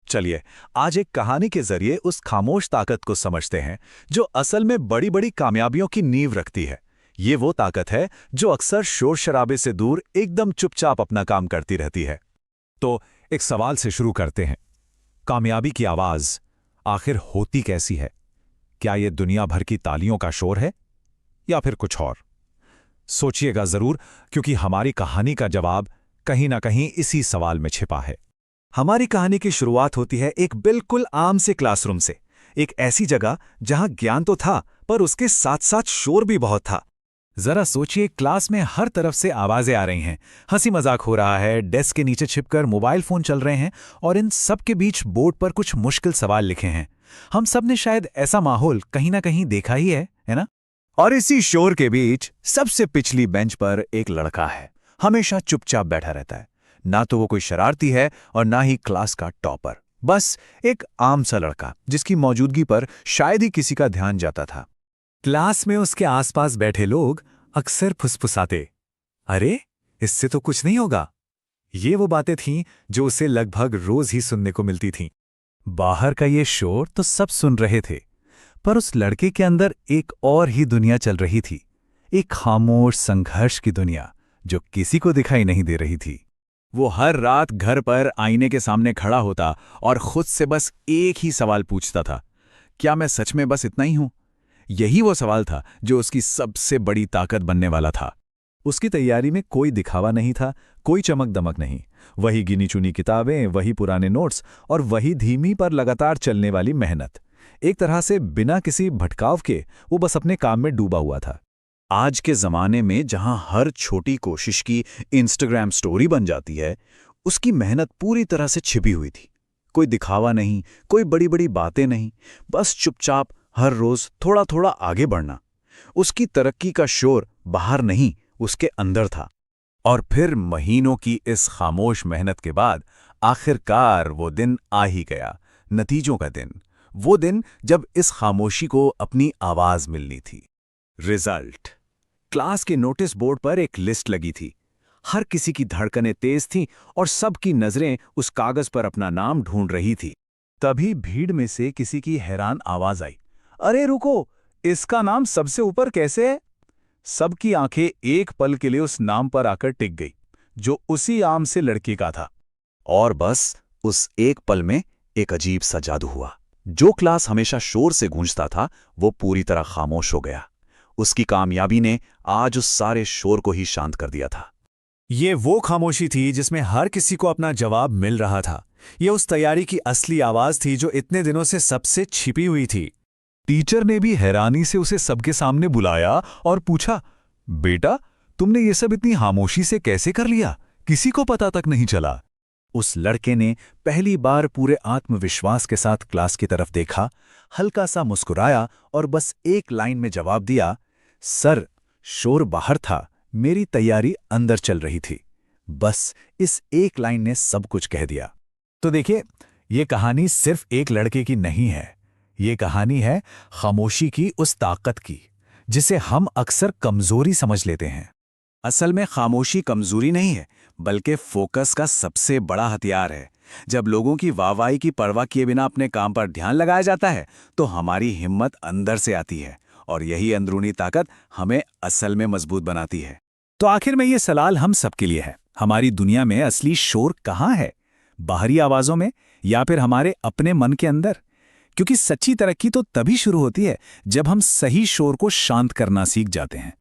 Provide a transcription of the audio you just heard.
चलिए, आज एक कहानी के जरिए उस खामोश ताकत को समझते हैं जो असल में बड़ी बड़ी कामयाबियों की नींव रखती है। ये वो ताकत है जो अक्सर शोर शराबे से दूर एकदम चुपचाप अपना काम करती रहती है। तो एक सवाल से शुरू करते हैं। कामयाबी की आवाज आखिर होती कैसी है? क्या ये दुनिया भर की तालियों का शोर है या फिर कुछ और? सोचिएगा जरूर, क्योंकि हमारी कहानी का जवाब कहीं ना कहीं इसी सवाल में छिपा है। हमारी कहानी की शुरुआत होती है एक बिल्कुल आम से क्लासरूम से, एक ऐसी जगह जहां ज्ञान तो था पर उसके साथ साथ शोर भी बहुत था। जरा सोचिए, क्लास में हर तरफ से आवाजें आ रही हैं, हंसी मजाक हो रहा है, डेस्क के नीचे छिपकर मोबाइल फोन चल रहे हैं और इन सब के बीच बोर्ड पर कुछ मुश्किल सवाल लिखे हैं। हम सब ने शायद ऐसा माहौल कहीं ना कहीं देखा ही है ना? और इसी शोर के बीच सबसे पिछली बेंच पर एक लड़का है, हमेशा चुपचाप बैठा रहता है। ना तो वो कोई शरारती है और ना ही क्लास का टॉपर, बस एक आम सा लड़का जिसकी मौजूदगी पर शायद ही किसी का ध्यान जाता था। क्लास में उसके आसपास बैठे लोग अक्सर फुसफुसाते, अरे इससे तो कुछ नहीं होगा। ये वो बातें थीं जो उसे लगभग रोज ही सुनने को मिलती थीं। बाहर का ये शोर तो सब सुन रहे थे, पर उस लड़के के अंदर एक और ही दुनिया चल रही थी, एक खामोश संघर्ष की दुनिया जो किसी को दिखाई नहीं दे रही थी। वो हर रात घर पर आईने के सामने खड़ा होता और खुद से बस एक ही सवाल पूछता था, क्या मैं सच में बस इतना ही हूं? यही वो सवाल था जो उसकी सबसे बड़ी ताकत बनने वाला था। उसकी तैयारी में कोई दिखावा नहीं था, कोई चमक दमक नहीं। वही गिनी चुनी किताबें, वही पुराने नोट्स और वही धीमी पर लगातार चलने वाली मेहनत। एक तरह से बिना किसी भटकाव के वो बस अपने काम में डूबा हुआ था। आज के ज़माने में जहां हर छोटी कोशिश की इंस्टाग्राम स्टोरी बन जाती है, उसकी मेहनत पूरी तरह से छिपी हुई थी। कोई दिखावा नहीं, कोई बड़ी बड़ी बातें नहीं, बस चुपचाप हर रोज थोड़ा थोड़ा आगे बढ़ना। उसकी तरक्की का शोर बाहर नहीं, उसके अंदर था। और फिर महीनों की इस खामोश मेहनत के बाद आखिरकार वो दिन आ ही गया, नतीजों का दिन। वो दिन जब इस खामोशी को अपनी आवाज मिलनी थी। रिजल्ट। क्लास के नोटिस बोर्ड पर एक लिस्ट लगी थी। हर किसी की धड़कनें तेज थीं और सबकी नजरें उस कागज पर अपना नाम ढूंढ रही थी। तभी भीड़ में से किसी की हैरान आवाज आई, अरे रुको, इसका नाम सबसे ऊपर कैसे है? सबकी आंखें एक पल के लिए उस नाम पर आकर टिक गई, जो उसी आम से लड़के का था। और बस उस एक पल में एक अजीब सा जादू हुआ। जो क्लास हमेशा शोर से गूंजता था, वो पूरी तरह खामोश हो गया। उसकी कामयाबी ने आज उस सारे शोर को ही शांत कर दिया था। ये वो खामोशी थी जिसमें हर किसी को अपना जवाब मिल रहा था। ये उस तैयारी की असली आवाज थी जो इतने दिनों से सबसे छिपी हुई थी। टीचर ने भी हैरानी से उसे सबके सामने बुलाया और पूछा, बेटा, तुमने ये सब इतनी खामोशी से कैसे कर लिया? किसी को पता तक नहीं चला। उस लड़के ने पहली बार पूरे आत्मविश्वास के साथ क्लास की तरफ देखा, हल्का सा मुस्कुराया और बस एक लाइन में जवाब दिया, सर, शोर बाहर था, मेरी तैयारी अंदर चल रही थी। बस इस एक लाइन ने सब कुछ कह दिया। तो देखिए, ये कहानी सिर्फ एक लड़के की नहीं है। ये कहानी है खामोशी की उस ताकत की जिसे हम अक्सर कमजोरी समझ लेते हैं। असल में खामोशी कमजोरी नहीं है, बल्कि फोकस का सबसे बड़ा हथियार है। जब लोगों की वाहवाही की परवाह किए बिना अपने काम पर ध्यान लगाया जाता है, तो हमारी हिम्मत अंदर से आती है और यही अंदरूनी ताकत हमें असल में मजबूत बनाती है। तो आखिर में ये सवाल हम सबके लिए है, हमारी दुनिया में असली शोर कहाँ है? बाहरी आवाजों में या फिर हमारे अपने मन के अंदर? क्योंकि सच्ची तरक्की तो तभी शुरू होती है जब हम सही शोर को शांत करना सीख जाते हैं।